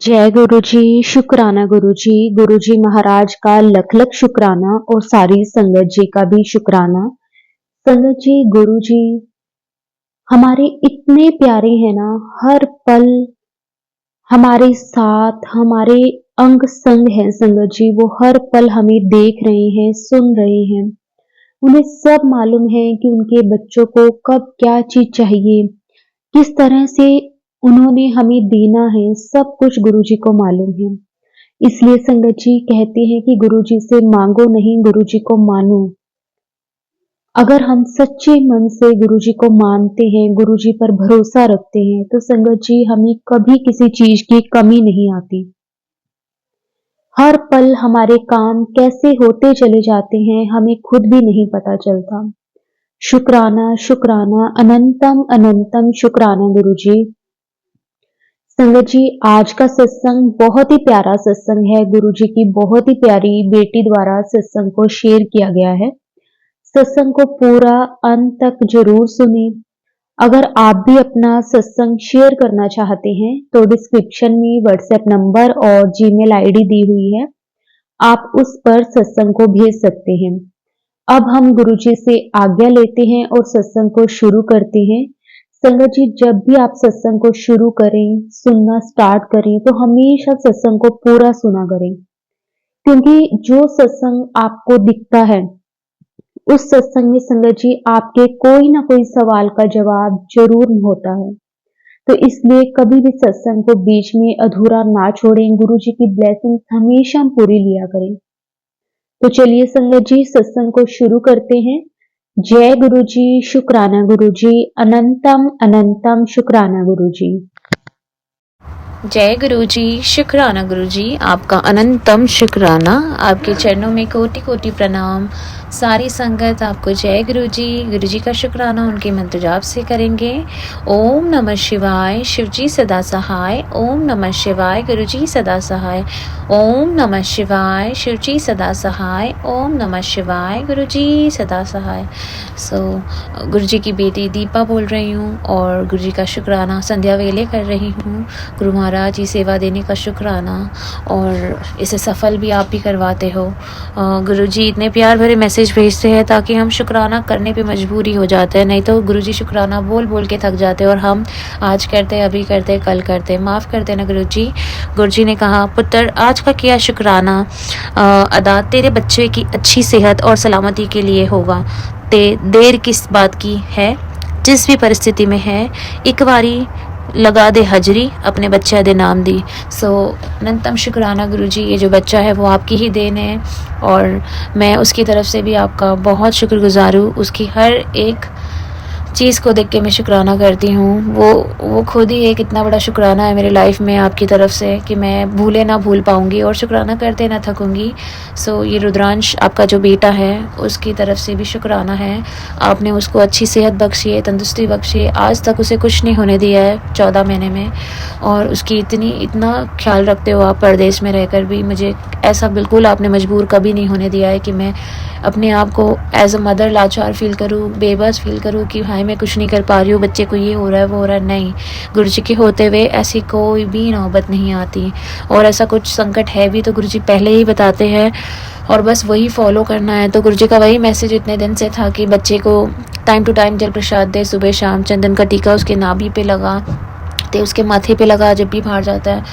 जय गुरु जी। शुक्राना गुरु जी। गुरु जी महाराज का लख लख शुक्राना और सारी संगत जी का भी शुक्राना। संगत जी, गुरु जी हमारे इतने प्यारे हैं ना, हर पल हमारे साथ हमारे अंग संग हैं। संगत जी वो हर पल हमें देख रहे हैं, सुन रहे हैं। उन्हें सब मालूम है कि उनके बच्चों को कब क्या चीज चाहिए, किस तरह से उन्होंने हमें देना है, सब कुछ गुरुजी को मालूम है। इसलिए संगत जी कहते हैं कि गुरुजी से मांगो नहीं, गुरुजी को मानो। अगर हम सच्चे मन से गुरुजी को मानते हैं, गुरुजी पर भरोसा रखते हैं, तो संगत जी हमें कभी किसी चीज की कमी नहीं आती। हर पल हमारे काम कैसे होते चले जाते हैं हमें खुद भी नहीं पता चलता। शुक्राना शुक्राना अनंतम अनंतम शुक्राना गुरुजी। संगत जी आज का सत्संग बहुत ही प्यारा सत्संग है। गुरुजी की बहुत ही प्यारी बेटी द्वारा सत्संग को शेयर किया गया है। सत्संग को पूरा अंत तक जरूर सुने। अगर आप भी अपना सत्संग शेयर करना चाहते हैं तो डिस्क्रिप्शन में व्हाट्सएप नंबर और जीमेल आईडी दी हुई है, आप उस पर सत्संग को भेज सकते हैं। अब हम गुरुजी से आज्ञा लेते हैं और सत्संग को शुरू करते हैं। संगत जी जब भी आप सत्संग को शुरू करें, सुनना स्टार्ट करें, तो हमेशा सत्संग को पूरा सुना करें, क्योंकि जो सत्संग आपको दिखता है उस सत्संग में संगत जी आपके कोई ना कोई सवाल का जवाब जरूर होता है। तो इसलिए कभी भी सत्संग को बीच में अधूरा ना छोड़ें। गुरुजी की ब्लेसिंग हमेशा पूरी लिया करें। तो चलिए संगत जी सत्संग को शुरू करते हैं। जय गुरु जी। शुक्राना गुरु जी। अनंतम अनंतम शुक्राना गुरु जी। जय गुरु जी। शुक्राना गुरु जी, आपका अनंतम शुक्राना। आपके चरणों में कोटि कोटि प्रणाम। सारी संगत आपको जय गुरु जी का शुक्राना उनके मंत्र जाप से करेंगे। ओम नमः शिवाय, शिव जी सदा सहाय। ओम नमः शिवाय, गुरु जी सदा सहाय। ओम नमः शिवाय, शिव जी सदा सहाय। ओम नमः शिवाय, गुरु जी सदा सहाय। गुरु जी की बेटी दीपा बोल रही हूँ और गुरु जी का शुक्राना संध्या वेले कर रही हूँ। गुरु महाराज जी सेवा देने का शुक्राना, और इसे सफल भी आप ही करवाते हो। गुरु जी इतने प्यार भरे मैसेज भेजते हैं ताकि हम शुक्राना करने पे मजबूरी हो जाते हैं, नहीं तो गुरु जी शुक्राना बोल बोल के थक जाते हैं और हम आज करते, अभी करते, कल करते। माफ़ कर देना गुरु जी। गुरु जी ने कहा, पुत्र आज का किया शुक्राना अदा तेरे बच्चे की अच्छी सेहत और सलामती के लिए होगा। देर किस बात की है, जिस भी परिस्थिति में है, एक बारी लगा दे हजरी, अपने बच्चे दे नाम दी। अनंतम शुक्राना गुरु जी। ये जो बच्चा है वो आपकी ही देन है और मैं उसकी तरफ से भी आपका बहुत शुक्रगुजार हूँ। उसकी हर एक चीज़ को देख के मैं शुक्राना करती हूँ। वो खुद ही एक इतना बड़ा शुक्राना है मेरी लाइफ में आपकी तरफ से कि मैं भूले ना भूल पाऊँगी और शुक्राना करते ना थकूँगी। ये रुद्रांश आपका जो बेटा है उसकी तरफ से भी शुक्राना है। आपने उसको अच्छी सेहत बख्शी है, तंदुरुस्ती बख्शी है। आज तक उसे कुछ नहीं होने दिया है 14 महीने में, और उसकी इतना ख्याल रखते हो आप परदेश में रहकर भी। मुझे ऐसा बिल्कुल आपने मजबूर कभी नहीं होने दिया है कि मैं अपने आप को एज अ मदर लाचार फील करूँ, बेबस फील करूँ कि हाय मैं कुछ नहीं कर पा रही हूँ, बच्चे को ये हो रहा है वो हो रहा है। नहीं, गुरुजी के होते हुए ऐसी कोई भी नौबत नहीं आती, और ऐसा कुछ संकट है भी तो गुरुजी पहले ही बताते हैं और बस वही फॉलो करना है। तो गुरुजी का वही मैसेज इतने दिन से था कि बच्चे को टाइम टू टाइम जल प्रसाद दे, सुबह शाम चंदन का टीका उसके नाभि पे लगा ते, उसके माथे पे लगा जब भी बाहर जाता है।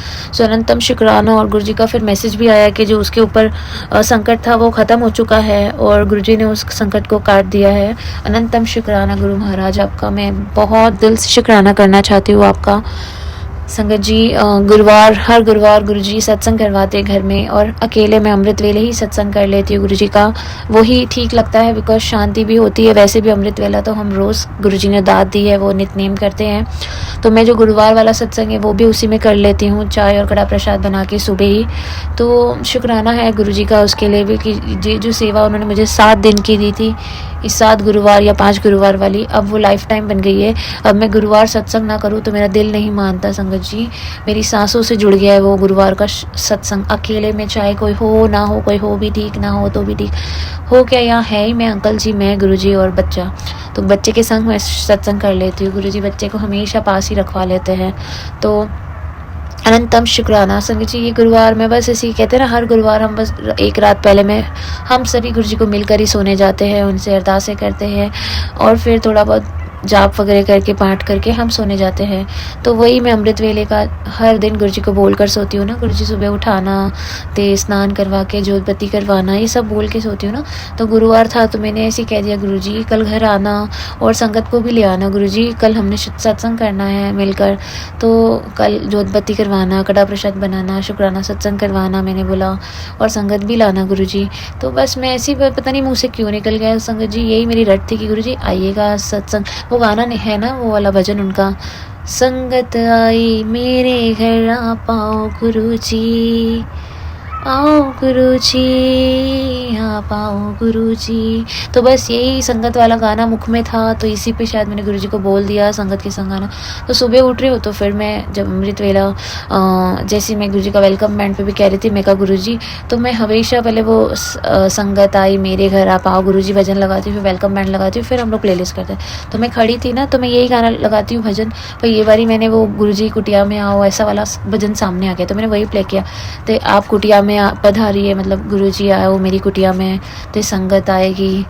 अनंतम शुक्राना। और गुरुजी का फिर मैसेज भी आया कि जो उसके ऊपर संकट था वो ख़त्म हो चुका है और गुरुजी ने उस संकट को काट दिया है। अनंतम शुक्राना गुरु महाराज आपका। मैं बहुत दिल से शुक्राना करना चाहती हूँ आपका। संगत जी हर गुरुवार गुरुजी सत्संग करवाते घर में, और अकेले मैं अमृत वेले ही सत्संग कर लेती हूँ गुरुजी का। वही ठीक लगता है बिकॉज शांति भी होती है। वैसे भी अमृत वेला तो हम रोज़ गुरुजी ने दाद दी है, वो नित्यनेम करते हैं, तो मैं जो गुरुवार वाला सत्संग है वो भी उसी में कर लेती हूँ, चाय और कड़ा प्रसाद बना के सुबह ही। तो शुक्राना है गुरुजी का उसके लिए भी कि जो सेवा उन्होंने मुझे 7 दिन की दी थी, इस 7 गुरुवार या 5 गुरुवार वाली, अब वो लाइफ टाइम बन गई है। अब मैं गुरुवार सत्संग ना करूँ तो मेरा दिल नहीं मानता संगत जी। मेरी सांसों से जुड़ गया है वो गुरुवार का सत्संग। अकेले में चाहे कोई हो ना हो, कोई हो भी ठीक ना हो तो भी ठीक, हो क्या यहाँ है ही मैं, अंकल जी, मैं, गुरुजी और बच्चा। तो बच्चे के संग मैं सत्संग कर लेती हूँ। गुरुजी बच्चे को हमेशा पास ही रखवा लेते हैं। तो अनंतम शुक्राना। संगत जी ये गुरुवार में बस ऐसे ही कहते हैं ना, हर गुरुवार हम बस एक रात पहले में हम सभी गुरु जी को मिलकर ही सोने जाते हैं, उनसे अरदासें करते हैं और फिर थोड़ा बहुत जाप वगैरह करके पाठ करके हम सोने जाते हैं। तो वही मैं अमृत वेले का हर दिन गुरु जी को बोल कर सोती हूँ ना। गुरु जी सुबह उठाना, ते स्नान करवा के जोत बत्ती करवाना, ये सब बोल के सोती हूँ ना। तो गुरुवार था तो मैंने ऐसे ही कह दिया, गुरु जी कल घर आना और संगत को भी ले आना। गुरु जी कल हमने सत्संग करना है मिलकर, तो कल जोत बत्ती करवाना, कड़ा प्रसाद बनाना, शुक्राना सत्संग करवाना मैंने बोला, और संगत भी लाना गुरु जी। तो बस मैं ऐसी पता नहीं मुँह से क्यों निकल गया संगत जी, यही मेरी रट थी कि गुरु जी आइएगा सत्संग। वो गाना नहीं है ना, वो वाला भजन उनका, संगत आई मेरे घर आ पाओ गुरु जी, आओ गुरु जी, आप आओ गुरु जी। तो बस यही संगत वाला गाना मुख में था, तो इसी पे शायद मैंने गुरु जी को बोल दिया संगत के संग गाना। तो सुबह उठ रही हूँ तो फिर मैं जब अमृत वेला जैसे मैं गुरु जी का वेलकम बैंड पे भी कह रही थी, मैं कहा गुरु जी, तो मैं हमेशा पहले वो संगत आई मेरे घर आप आओ गुरु जी भजन लगाती हूँ, फिर वेलकम बैंड लगाती हूँ, फिर हम लोग प्लेलिस्ट करते हैं। तो मैं खड़ी थी ना, तो मैं यही गाना लगाती हूँ भजन, पर ये बारी मैंने वो गुरु जी कुटिया में आओ ऐसा वाला भजन सामने आ गया, तो मैंने वही प्ले किया। तो आप कुटिया में पधारिए, मतलब गुरु जी आओ मेरी कुटिया में, तो संगत आएगी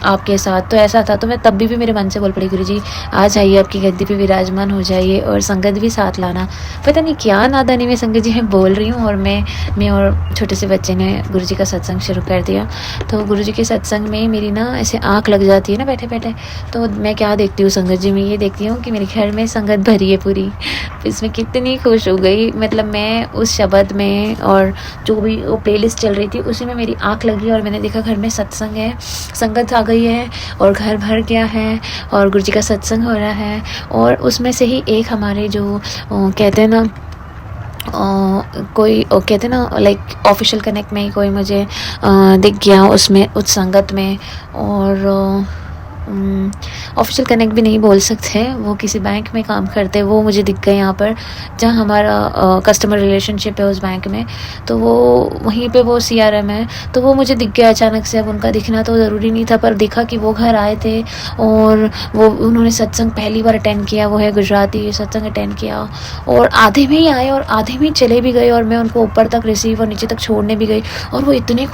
आपके साथ। तो ऐसा था, तो मैं तब भी मेरे मन से बोल पड़ी, गुरु जी आ जाइए, आपकी गद्दी पे विराजमान हो जाइए और संगत भी साथ लाना। पता नहीं क्या नादानी में संगत जी मैं बोल रही हूँ, और मैं और छोटे से बच्चे ने गुरु जी का सत्संग शुरू कर दिया। तो गुरु जी के सत्संग में मेरी ना ऐसे आँख लग जाती है ना बैठे बैठे, तो मैं क्या देखती हूँ संगत जी में, ये देखती हूँ कि मेरे घर में संगत भरी है पूरी। इसमें कितनी खुश हो गई, मतलब मैं उस शब्द में और जो भी वो प्लेलिस्ट चल रही थी उसी में मेरी आँख लगी, और मैंने देखा घर में सत्संग है, संगत आ गई है और घर भर गया है और गुरु जी का सत्संग हो रहा है। और उसमें से ही एक हमारे जो कहते हैं ना कोई कहते ना लाइक ऑफिशियल कनेक्ट में ही कोई मुझे दिख गया उसमें उस संगत में, और ऑफिशियल कनेक्ट भी नहीं बोल सकते, वो किसी बैंक में काम करते हैं, वो मुझे दिख गए यहाँ पर जहाँ हमारा कस्टमर रिलेशनशिप है उस बैंक में। तो वो वहीं पे वो CRM है, तो वो मुझे दिख गया अचानक से। अब उनका दिखना तो ज़रूरी नहीं था, पर दिखा कि वो घर आए थे और वो उन्होंने सत्संग पहली बार अटेंड किया, वो है गुजराती, सत्संग अटेंड किया और आधे में ही आए और आधे में ही चले भी गए, और मैं उनको ऊपर तक रिसीव और नीचे तक छोड़ने भी गई, और वो इतने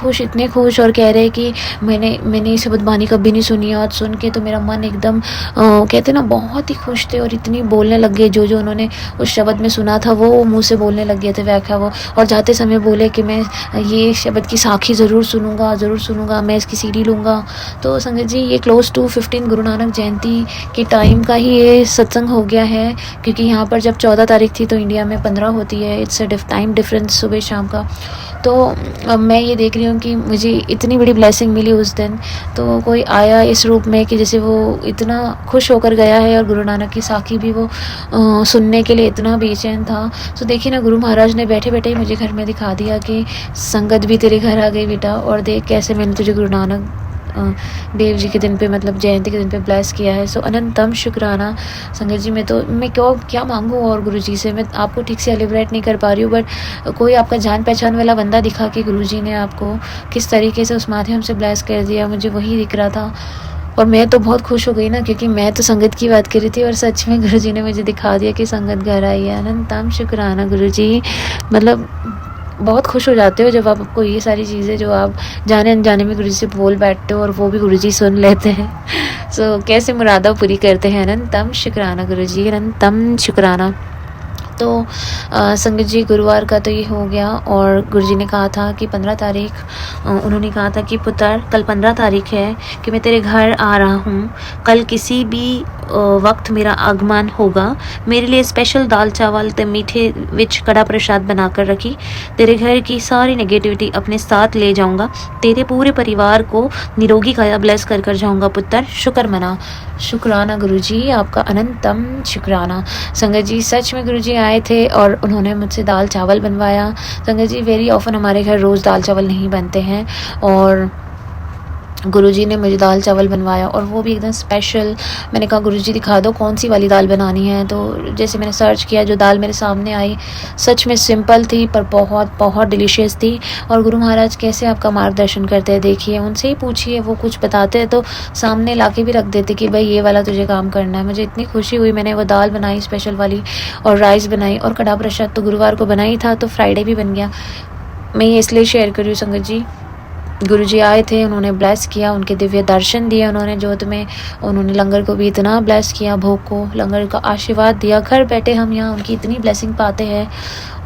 खुश और कह रहे कि मैंने ये शब्द बानी कभी नहीं सुनी, आज सुन के तो मेरा मन एकदम कहते ना बहुत ही खुश थे, और इतनी बोलने लग गए, जो उन्होंने उस शब्द में सुना था वो मुंह से बोलने लग गए थे व्याख्या वो। और जाते समय बोले कि मैं ये शब्द की साखी ज़रूर सुनूंगा, मैं इसकी CD लूँगा। तो संगत जी ये क्लोज टू 15 गुरु नानक जयंती के टाइम का ही ये सत्संग हो गया है, क्योंकि यहाँ पर जब 14 तारीख थी तो इंडिया में 15 होती है, इट्स अ टाइम डिफरेंस सुबह शाम का। तो अब मैं ये देख रही हूँ कि मुझे इतनी बड़ी ब्लेसिंग मिली उस दिन, तो कोई आया इस रूप में कि जैसे वो इतना खुश होकर गया है, और गुरु नानक की साखी भी वो सुनने के लिए इतना बेचैन था। तो देखिए ना, गुरु महाराज ने बैठे बैठे ही मुझे घर में दिखा दिया कि संगत भी तेरे घर आ गई बेटा, और देख कैसे मैंने तुझे गुरु नानक देव जी के दिन पे, मतलब जयंती के दिन पे ब्लेस किया है। सो अनंतम शुक्राना संगत जी। मैं क्या मांगूँ और गुरु जी से, मैं आपको ठीक से एलिब्रेट नहीं कर पा रही हूँ, बट कोई आपका जान पहचान वाला बंदा दिखा कि गुरु जी ने आपको किस तरीके से उस माध्यम से ब्लेस कर दिया, मुझे वही दिख रहा था। और मैं तो बहुत खुश हो गई ना, क्योंकि मैं तो संगत की बात कर रही थी और सच में गुरु जी ने मुझे दिखा दिया कि संगत घर आई है। अनंतम शुक्राना गुरु जी। मतलब बहुत खुश हो जाते हो जब आपको ये सारी चीज़ें जो आप जाने अनजाने में गुरु जी से बोल बैठते हो और वो भी गुरु जी सुन लेते हैं। सो कैसे मुरादा पूरी करते हैं। अनंतम शुक्राना गुरु जी, अनंतम शुक्राना। तो संगत जी गुरुवार का तो ये हो गया, और गुरुजी ने कहा था कि 15 तारीख उन्होंने कहा था कि पुत्र कल 15 तारीख है कि मैं तेरे घर आ रहा हूँ, कल किसी भी वक्त मेरा आगमन होगा, मेरे लिए स्पेशल दाल चावल ते मीठे विच कड़ा प्रसाद बनाकर रखी, तेरे घर की सारी नेगेटिविटी अपने साथ ले जाऊँगा, तेरे पूरे परिवार को निरोगी काया ब्लेस कर कर जाऊँगा पुत्र, शुक्र मना। शुक्राना गुरुजी, आपका अनंतम शुक्राना। संगत जी सच में गुरुजी आए थे और उन्होंने मुझसे दाल चावल बनवाया। संगत जी वेरी ऑफन हमारे घर रोज़ दाल चावल नहीं बनते हैं, और गुरुजी ने मुझे दाल चावल बनवाया और वो भी एकदम स्पेशल। मैंने कहा गुरुजी दिखा दो कौन सी वाली दाल बनानी है। तो जैसे मैंने सर्च किया, जो दाल मेरे सामने आई सच में सिंपल थी पर बहुत बहुत डिलीशियस थी। और गुरु महाराज कैसे आपका मार्गदर्शन करते हैं, देखिए उनसे ही पूछिए, वो कुछ बताते हैं तो सामने ला के भी रख देते कि भाई ये वाला तुझे काम करना है। मुझे इतनी खुशी हुई, मैंने वो दाल बनाई स्पेशल वाली और राइस बनाई और कड़ा प्रसाद तो गुरुवार को बना ही था तो फ्राइडे भी बन गया। मैं ये इसलिए शेयर कर रही हूँ संगत जी, गुरुजी आए थे, उन्होंने ब्लेस किया, उनके दिव्य दर्शन दिए उन्होंने जोत में, उन्होंने लंगर को भी इतना ब्लेस किया, भोग को लंगर का आशीर्वाद दिया। घर बैठे हम यहाँ उनकी इतनी ब्लेसिंग पाते हैं।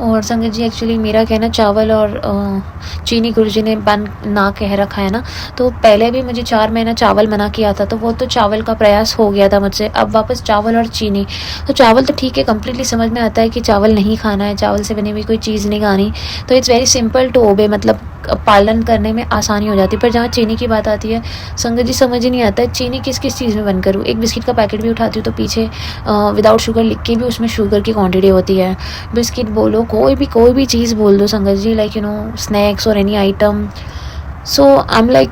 और संगत जी एक्चुअली मेरा कहना चावल और चीनी गुरुजी ने बंद ना कह रखा है ना, तो पहले भी मुझे 4 महीना चावल मना किया था तो वो तो चावल का प्रयास हो गया था मुझसे। अब वापस चावल और चीनी, तो चावल तो ठीक है, कम्प्लीटली समझ में आता है कि चावल नहीं खाना है, चावल से बनी हुई कोई चीज़ नहीं खानी, तो it's very simple to obey, मतलब पालन करने में आसानी हो जाती है। पर जहाँ चीनी की बात आती है संगत जी समझ ही नहीं आता है चीनी किस किस चीज़ में बंद करूँ। एक बिस्किट का पैकेट भी उठाती हूँ तो पीछे विदाउट शुगर लिख के भी उसमें शुगर की क्वांटिटी होती है। बिस्किट बोलो, कोई भी चीज़ बोल दो संगत जी, लाइक स्नैक्स और any item. So I am like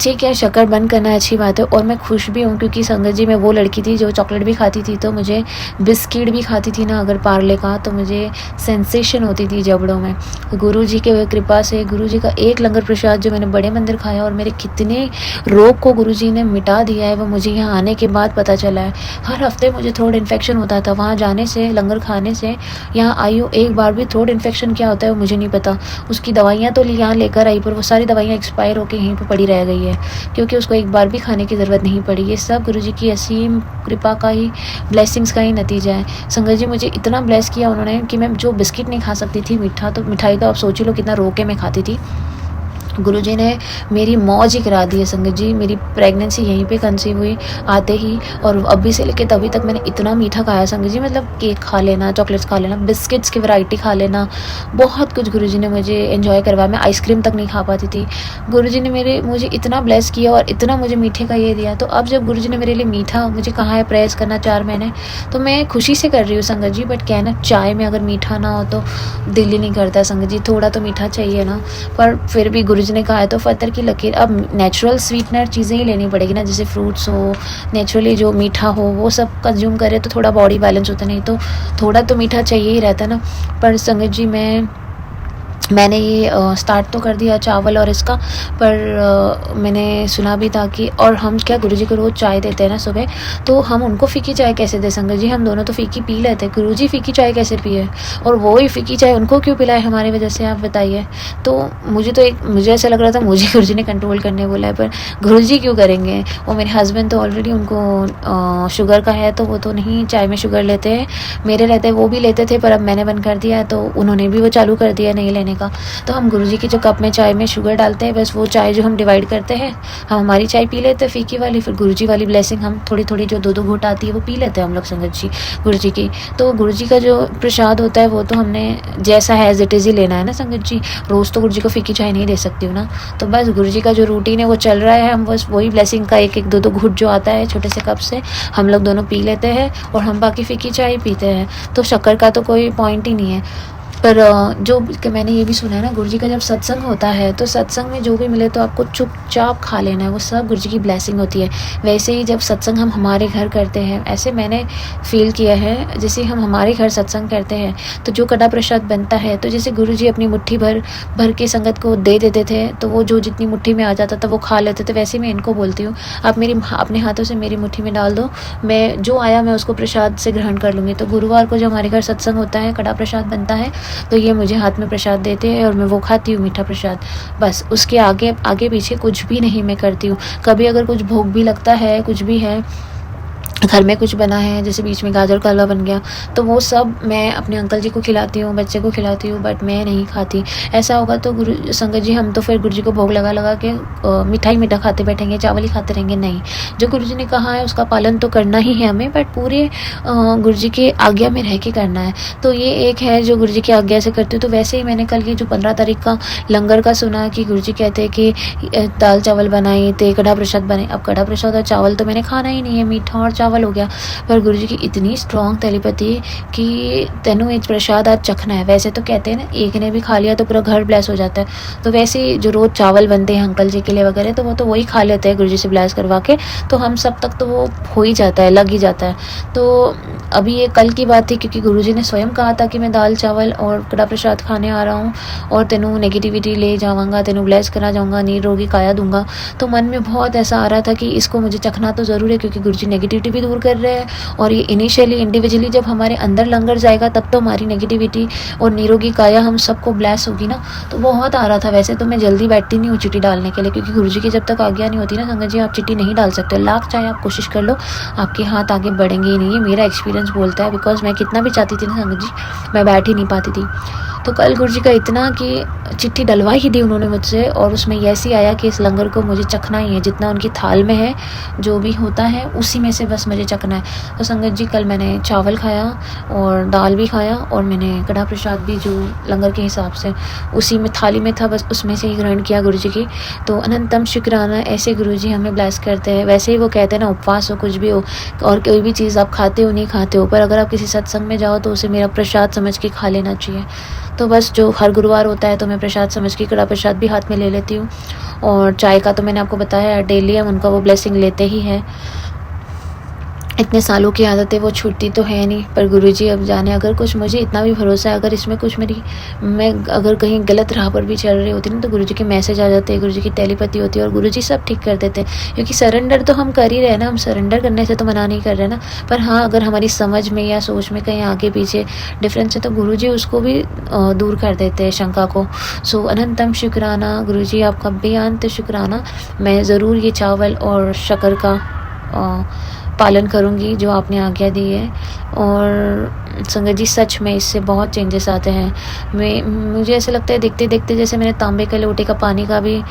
ठीक है, शक्कर बंद करना अच्छी बात है और मैं खुश भी हूँ क्योंकि संगत जी मैं वो लड़की थी जो चॉकलेट भी खाती थी तो मुझे बिस्किट भी खाती थी ना अगर पार्ले का, तो मुझे सेंसेशन होती थी जबड़ों में। गुरुजी के कृपा से, गुरुजी का एक लंगर प्रसाद जो मैंने बड़े मंदिर खाया और मेरे कितने रोग को गुरुजी ने मिटा दिया है वो मुझे यहाँ आने के बाद पता चला है। हर हफ्ते मुझे थ्रोट इन्फेक्शन होता था, वहाँ जाने से, लंगर खाने से यहाँ आई हूँ, एक बार भी थ्रोट इन्फेक्शन क्या होता है वो मुझे नहीं पता। उसकी दवाइयाँ तो यहाँ लेकर आई पर वो सारी दवाइयाँ एक्सपायर होकर यहीं पे पड़ी रह गई है क्योंकि उसको एक बार भी खाने की ज़रूरत नहीं पड़ी। ये सब गुरुजी की असीम कृपा का ही, ब्लेसिंग्स का ही नतीजा है। संगत जी मुझे इतना ब्लेस किया उन्होंने कि मैं जो बिस्किट नहीं खा सकती थी, मीठा तो मिठाई तो आप सोच ही लो कितना रोके मैं खाती थी, गुरुजी ने मेरी मौज ही करा दी है। संगत जी मेरी प्रेगनेंसी यहीं पे कंसीव हुई आते ही, और अभी से लेके तभी तक मैंने इतना मीठा खाया संगत जी, मतलब केक खा लेना, चॉकलेट्स खा लेना, बिस्किट्स की वैरायटी खा लेना, बहुत कुछ गुरुजी ने मुझे एंजॉय करवाया। मैं आइसक्रीम तक नहीं खा पाती थी। गुरुजी ने मुझे इतना ब्लेस किया और इतना मुझे मीठे का ये दिया। तो अब जब गुरुजी ने मेरे लिए मीठा मुझे कहा है प्रेयर्स करना 4 महीने, तो मैं खुशी से कर रही हूँ संगत जी। बट क्या है ना, चाय में अगर मीठा ना हो तो दिल ही नहीं करता संगत जी, थोड़ा तो मीठा चाहिए ना। पर फिर भी गुरुजी ने कहा है तो फतर की लकीर, अब नेचुरल स्वीटनर चीज़ें ही लेनी पड़ेगी ना, जैसे फ्रूट्स हो, नेचुरली जो मीठा हो वो सब कंज्यूम करे तो थोड़ा बॉडी बैलेंस होता, नहीं तो थोड़ा तो मीठा चाहिए ही रहता ना। पर संगत जी मैंने ये स्टार्ट तो कर दिया चावल और इसका, पर मैंने सुना भी था कि, और हम क्या गुरुजी को रोज़ चाय देते हैं ना सुबह, तो हम उनको फ़ीकी चाय कैसे दे संगत जी, हम दोनों तो फ़ीकी पी लेते, गुरुजी फ़ीकी चाय कैसे पिए और वो ही फ़ीकी चाय उनको क्यों पिलाए हमारी वजह से, आप बताइए। तो मुझे ऐसा लग रहा था मुझे गुरुजी ने कंट्रोल करने बोला है, पर गुरुजी क्यों करेंगे। और मेरे हस्बैंड तो ऑलरेडी उनको शुगर का है तो वो तो नहीं चाय में शुगर लेते हैं, मेरे रहते वो भी लेते थे पर अब मैंने बंद कर दिया है तो उन्होंने भी वो चालू कर दिया नहीं लेने का। तो हम गुरुजी की जो कप में चाय में शुगर डालते हैं, बस वो चाय जो हम डिवाइड करते हैं, हम हमारी चाय पी लेते हैं फीकी वाली, फिर गुरुजी वाली ब्लेसिंग हम थोड़ी थोड़ी जो 2-2 घूंट आती है वो पी लेते हैं हम लोग संगत जी गुरुजी की। तो गुरुजी का जो प्रसाद होता है वो तो हमने जैसा है एज इट इज़ ही लेना है ना संगत जी, रोज़ तो गुरुजी को फीकी चाय नहीं दे सकती हूँ ना। तो बस गुरुजी का जो रूटीन है वो चल रहा है, हम बस वही ब्लेसिंग का 1-1 2-2 घूंट जो आता है छोटे से कप से हम लोग दोनों पी लेते हैं और हम बाकी फीकी चाय पीते हैं। तो शक्कर का तो कोई पॉइंट ही नहीं है। पर जो मैंने ये भी सुना है ना, गुरुजी का जब सत्संग होता है तो सत्संग में जो भी मिले तो आपको चुपचाप खा लेना है, वो सब गुरुजी की ब्लेसिंग होती है। वैसे ही जब सत्संग हम हमारे घर करते हैं, ऐसे मैंने फील किया है, जैसे हम हमारे घर सत्संग करते हैं तो जो कड़ा प्रसाद बनता है, तो जैसे गुरुजी अपनी मुट्ठी भर के संगत को दे देते थे तो वो जो जितनी मुट्ठी में आ जाता था वो खा लेते थे, वैसे मैं इनको बोलती हूँ आप अपने हाथों से मेरी मुट्ठी में डाल दो, मैं जो आया मैं उसको प्रसाद से ग्रहण कर लूँगी। तो गुरुवार को जब हमारे घर सत्संग होता है, कड़ा प्रसाद बनता है, तो ये मुझे हाथ में प्रसाद देते हैं और मैं वो खाती हूँ मीठा प्रसाद, बस उसके आगे पीछे कुछ भी नहीं मैं करती हूँ। कभी अगर कुछ भोग भी लगता है, कुछ भी है घर में कुछ बना है, जैसे बीच में गाजर का हलवा बन गया, तो वो सब मैं अपने अंकल जी को खिलाती हूँ, बच्चे को खिलाती हूँ, बट मैं नहीं खाती। ऐसा होगा तो गुरु संगत जी हम तो फिर गुरु जी को भोग लगा के मिठाई मीठा खाते बैठेंगे, चावल ही खाते रहेंगे, नहीं। जो गुरु जी ने कहा है उसका पालन तो करना ही है हमें, बट पूरे गुरु जी के आज्ञा में रह के करना है। तो ये एक है जो गुरु जी की आज्ञा से करती हूँ। तो वैसे ही मैंने कल ये जो 15 तारीख का लंगर का सुना कि गुरु जी कहते हैं कि दाल चावल बनाई थे, कड़ा प्रसाद बने। अब कड़ा प्रसाद और चावल तो मैंने खाना ही नहीं है, मीठा और चावल चावल हो गया, पर गुरुजी की इतनी स्ट्रॉन्ग टेलीपैथी कि तेनू ये प्रसाद आज चखना है। वैसे तो कहते हैं ना, एक ने भी खा लिया तो पूरा घर ब्लेस हो जाता है, तो वैसे ही जो रोज़ चावल बनते हैं अंकल जी के लिए वगैरह, तो वो तो वही खा लेते हैं गुरुजी से ब्लेस करवा के, तो हम सब तक तो वो हो ही जाता है, लग ही जाता है। तो अभी ये कल की बात थी, क्योंकि गुरुजी ने स्वयं कहा था कि मैं दाल चावल और कड़ा प्रसाद खाने आ रहा हूँ और तेनू नेगेटिविटी ले जाऊँगा, तेनू ब्लेस करा जाऊँगा, निरोगी काया दूंगा। तो मन में बहुत ऐसा आ रहा था कि इसको मुझे चखना तो ज़रूर है, क्योंकि गुरुजी नेगेटिविटी भी दूर कर रहे हैं, और ये इनिशियली इंडिविजुअली जब हमारे अंदर लंगर जाएगा तब तो हमारी नेगेटिविटी और निरोगी काया हम सबको ब्लेस होगी ना। तो बहुत आ रहा था। वैसे तो मैं जल्दी बैठती नहीं हूँ चिट्ठी डालने के लिए, क्योंकि गुरुजी की जब तक आज्ञा नहीं होती ना संगत जी, आप चिट्ठी नहीं डाल सकते। लाख चाहे आप कोशिश कर लो, आपके हाथ आगे बढ़ेंगे ही नहीं, ये मेरा एक्सपीरियंस बोलता है। बिकॉज मैं कितना भी चाहती थी ना संगत जी, मैं बैठ ही नहीं पाती थी। तो कल गुरुजी का इतना कि चिट्ठी डलवा ही दी उन्होंने मुझसे, और उसमें ऐसे आया कि इस लंगर को मुझे चखना ही है, जितना उनकी थाल में है जो भी होता है उसी में से बस मुझे चखना है। तो संगत जी कल मैंने चावल खाया और दाल भी खाया, और मैंने कड़ा प्रसाद भी जो लंगर के हिसाब से उसी में थाली में था, बस उसमें से ही ग्रहण किया गुरुजी की। तो अनंतम शुक्राना, ऐसे गुरुजी हमें ब्लेस करते हैं। वैसे ही वो कहते हैं ना, उपवास हो कुछ भी हो और कोई भी चीज़ आप खाते हो नहीं खाते हो, पर अगर आप किसी सत्संग में जाओ तो उसे मेरा प्रसाद समझ के खा लेना चाहिए। तो बस जो हर गुरुवार होता है तो मैं प्रसाद समझ के कड़ा प्रसाद भी हाथ में ले लेती हूँ, और चाय का तो मैंने आपको बताया डेली हम उनका वो ब्लेसिंग लेते ही हैं। इतने सालों की आदत है, वो छूटती तो है नहीं। पर गुरुजी अब जाने, अगर कुछ मुझे इतना भी भरोसा है, अगर इसमें कुछ मैं अगर कहीं गलत राह पर भी चल रही होती ना, तो गुरुजी के मैसेज आ जाते हैं, गुरुजी की टेलीपैथी होती है और गुरुजी सब ठीक कर देते हैं। क्योंकि सरेंडर तो हम कर ही रहे हैं ना, हम सरेंडर करने से तो मना नहीं कर रहे ना। पर हाँ, अगर हमारी समझ में या सोच में कहीं आगे पीछे डिफरेंस है तो गुरुजी उसको भी दूर कर देते हैं, शंका को। सो अनंतम शुक्राना गुरुजी, आपका बेअंत शुक्राना। मैं ज़रूर ये चावल और शक्कर का पालन करूँगी जो आपने आज्ञा दी है। और संगत जी सच में इससे बहुत चेंजेस आते हैं। मुझे ऐसा लगता है देखते देखते, जैसे मैंने तांबे के लोटे का पानी का भी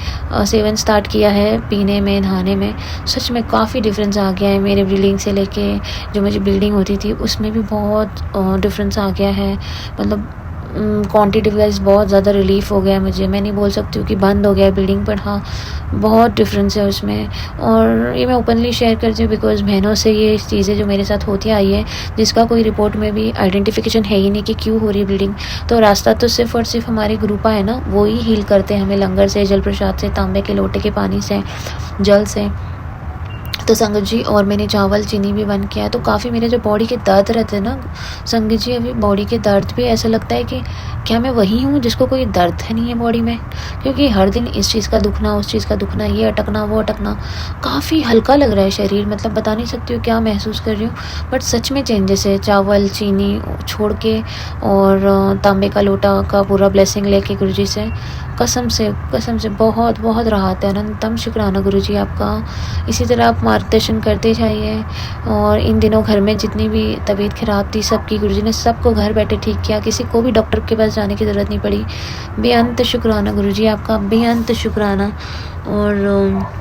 सेवन स्टार्ट किया है पीने में, नहाने में, सच में काफ़ी डिफरेंस आ गया है। मेरे ब्लीडिंग से लेके जो मुझे ब्लीडिंग होती थी उसमें भी बहुत डिफरेंस आ गया है। मतलब क्वांटिटी वाइज बहुत ज़्यादा रिलीफ हो गया है मुझे। मैं नहीं बोल सकती हूँ कि बंद हो गया है ब्लीडिंग, पर हाँ बहुत डिफरेंस है उसमें। और ये मैं ओपनली शेयर करती हूँ बिकॉज बहनों से ये चीज़ें जो मेरे साथ होती आई है, जिसका कोई रिपोर्ट में भी आइडेंटिफिकेशन है ही नहीं कि क्यों हो रही है ब्लीडिंग। तो रास्ता तो सिर्फ और सिर्फ हमारे गुरुपा है ना, वो ही हील करते हैं हमें, लंगर से, जल प्रसाद से, तांबे के लोटे के पानी से, जल से। तो संगत जी, और मैंने चावल चीनी भी बंद किया है। तो काफ़ी मेरे जो बॉडी के दर्द रहते हैं ना संगत जी, अभी बॉडी के दर्द भी ऐसा लगता है कि क्या मैं वही हूँ जिसको कोई दर्द है नहीं है बॉडी में। क्योंकि हर दिन इस चीज़ का दुखना, उस चीज़ का दुखना, ये अटकना वो अटकना, काफ़ी हल्का लग रहा है शरीर। मतलब बता नहीं सकती हूँ क्या महसूस कर रही हूँ, बट सच में चेंजेस है। चावल चीनी छोड़ के और तांबे का लोटा का पूरा ब्लेसिंग लेके गुरुजी से, कसम से बहुत बहुत राहत है। अनंतम शुक्राना गुरुजी आपका। इसी तरह आप मार्गदर्शन करते जाइए। और इन दिनों घर में जितनी भी तबीयत खराब थी सबकी गुरुजी ने सबको घर बैठे ठीक किया, किसी को भी डॉक्टर के पास जाने की ज़रूरत नहीं पड़ी। बेअंत शुक्राना गुरुजी आपका, बेअंत शुक्राना। और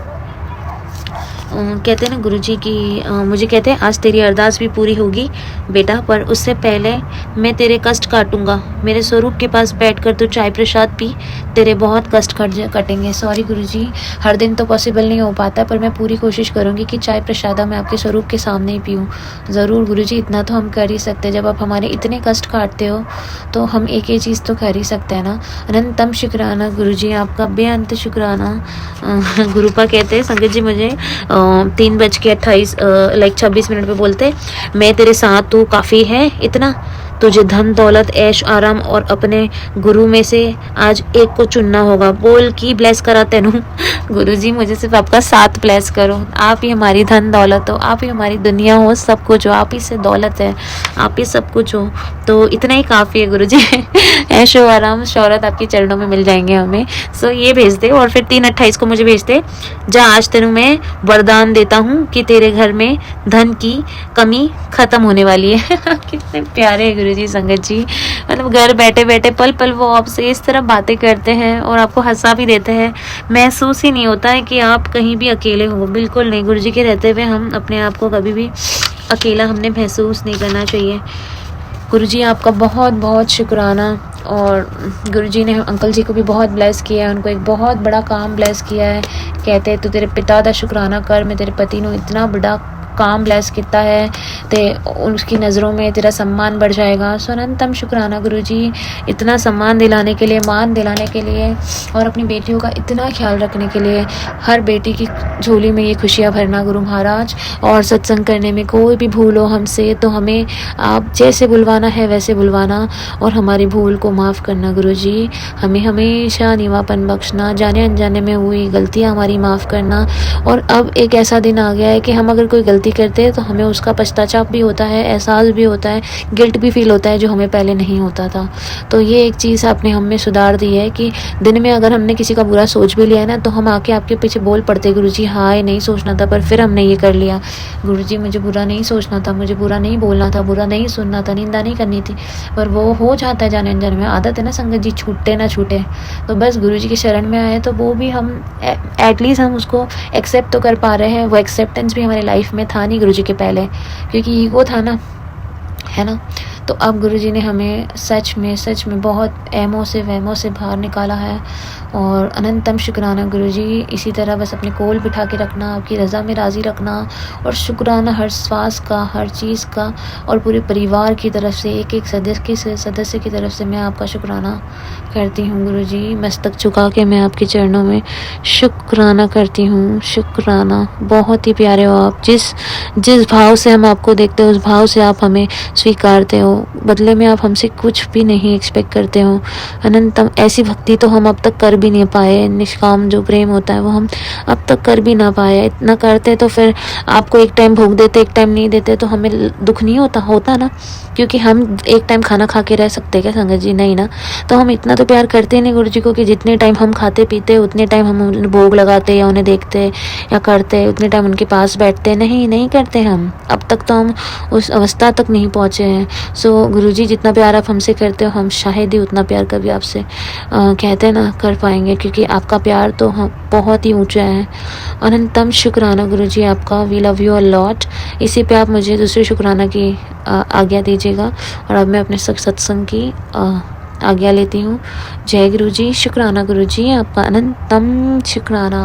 कहते हैं ना गुरुजी की, मुझे कहते हैं आज तेरी अरदास भी पूरी होगी बेटा, पर उससे पहले मैं तेरे कष्ट काटूंगा। मेरे स्वरूप के पास बैठकर तू चाय प्रसाद पी, तेरे बहुत कष्ट कटेंगे। सॉरी गुरुजी, हर दिन तो पॉसिबल नहीं हो पाता, पर मैं पूरी कोशिश करूंगी कि चाय प्रसादा मैं आपके स्वरूप के सामने ही पीऊँ। ज़रूर गुरुजी, इतना तो हम कर ही सकते हैं। जब आप हमारे इतने कष्ट काटते हो तो हम एक ही चीज़ तो कर ही सकते हैं ना। अनंतम शुक्राना गुरुजी आपका, बेअंत शुक्राना। गुरुपा कहते हैं संगत जी मुझे 3:28 लाइक 26 मिनट पे बोलते, मैं तेरे साथ तू काफ़ी है इतना, तुझे धन दौलत ऐश आराम और अपने गुरु में से आज एक को चुनना होगा। बोल की ब्लेस करा तेनू। गुरुजी मुझे सिर्फ आपका साथ ब्लेस करो। आप ही हमारी धन दौलत हो, आप ही हमारी दुनिया हो, सब कुछ हो, आप ही से दौलत है, आप ही सब कुछ हो। तो इतना ही काफ़ी है गुरुजी। ऐशो आराम शौहरत आपके चरणों में मिल जाएंगे हमें। सो ये भेज दे, और फिर 3:28 को मुझे भेज दे, जा आज तेनू मैं वरदान देता हूँ कि तेरे घर में धन की कमी खत्म होने वाली है। कितने प्यारे है गुरुजी संगत जी। मतलब घर बैठे बैठे पल पल वो आपसे इस तरह बातें करते हैं और आपको हंसा भी देते हैं। महसूस ही नहीं होता है कि आप कहीं भी अकेले हो, बिल्कुल नहीं। गुरुजी के रहते हुए हम अपने आप को कभी भी अकेला हमने महसूस नहीं करना चाहिए। गुरुजी आपका बहुत बहुत शुक्राना। और गुरुजी ने अंकल जी को भी बहुत ब्लेस किया है, उनको एक बहुत बड़ा काम ब्लेस किया है। कहते हैं तो तेरे पिता का शुक्राना कर, मैं तेरे पति को इतना बड़ा काम ब्लेस किया है तो उसकी नज़रों में तेरा सम्मान बढ़ जाएगा। सो अनंतम शुक्राना गुरुजी, इतना सम्मान दिलाने के लिए, मान दिलाने के लिए और अपनी बेटियों का इतना ख्याल रखने के लिए। हर बेटी की झोली में ये खुशियाँ भरना गुरु महाराज। और सत्संग करने में कोई भी भूल हो हमसे तो हमें आप जैसे बुलवाना है वैसे बुलवाना और हमारी भूल को माफ़ करना गुरुजी। हमें हमेशा निवापन बख्शना, जाने अनजाने में हुई गलतियाँ हमारी माफ़ करना। और अब एक ऐसा दिन आ गया है कि हम अगर कोई गलती करते हैं तो हमें उसका पश्चाताप भी होता है, एहसास भी होता है, गिल्ट भी फील होता है, जो हमें पहले नहीं होता था। तो ये एक चीज़ आपने हम में सुधार दी है कि दिन में अगर हमने किसी का बुरा सोच भी लिया है ना तो हम आके आपके पीछे बोल पड़ते गुरुजी, हाँ ये नहीं सोचना था, पर फिर हमने ये कर लिया। गुरुजी मुझे बुरा नहीं सोचना था, मुझे बुरा नहीं बोलना था, बुरा नहीं सुनना था, निंदा नहीं करनी थी, पर वो हो जाता है जाने अनजाने में। आदत है ना संगत जी, छूटते ना छूटे। तो बस गुरुजी की शरण में आए तो वो भी हम एटलीस्ट हम उसको एक्सेप्ट तो कर पा रहे हैं। वो एक्सेप्टेंस भी हमारी लाइफ में था नहीं गुरुजी के पहले, क्योंकि ईगो था ना, है ना। तो अब गुरुजी ने हमें सच में बहुत ऐमों से वहमों से बाहर निकाला है। और अनंतम शुक्राना गुरुजी। इसी तरह बस अपने कोल बिठा के रखना, आपकी रज़ा में राज़ी रखना और शुक्राना हर श्वास का, हर चीज़ का। और पूरे परिवार की तरफ से, एक एक सदस्य की तरफ से मैं आपका शुक्राना करती हूँ गुरुजी। मस्तक झुका के मैं आपके चरणों में शुक्राना करती हूँ। शुक्राना, बहुत ही प्यारे हो आप। जिस भाव से हम आपको देखते हो उस भाव से आप हमें स्वीकारते हो। बदले में आप हमसे कुछ भी नहीं एक्सपेक्ट करते हो। अनंतम, ऐसी भक्ति तो हम अब तक कर भी नहीं पाए। निष्काम जो प्रेम होता है वो हम अब तक कर भी ना पाए। इतना करते तो फिर आपको एक टाइम भोग देते, एक टाइम नहीं देते तो हमें दुख नहीं होता ना, क्योंकि हम एक टाइम खाना खा के रह सकते क्या संगत जी? नहीं ना। तो हम इतना तो प्यार करते नहीं गुरु जी को कि जितने टाइम हम खाते पीते उतने टाइम हम उन्हें भोग लगाते या उन्हें देखते या करते, उतने टाइम उनके पास बैठते। नहीं करते हम। अब तक तो हम उस अवस्था तक नहीं पहुँचे हैं। सो गुरुजी, जितना प्यार आप हमसे करते हो हम शायद ही उतना प्यार कभी आपसे कहते हैं ना कर पाएंगे, क्योंकि आपका प्यार तो हम बहुत ही ऊंचा है। अनंतम शुक्राना गुरुजी आपका। We love you a lot. इसी पे आप मुझे दूसरे शुक्राना की आज्ञा दीजिएगा और अब मैं अपने सत्संग की आज्ञा लेती हूँ। जय गुरुजी। शुक्राना गुरुजी आपका। अनंतम शुक्राना।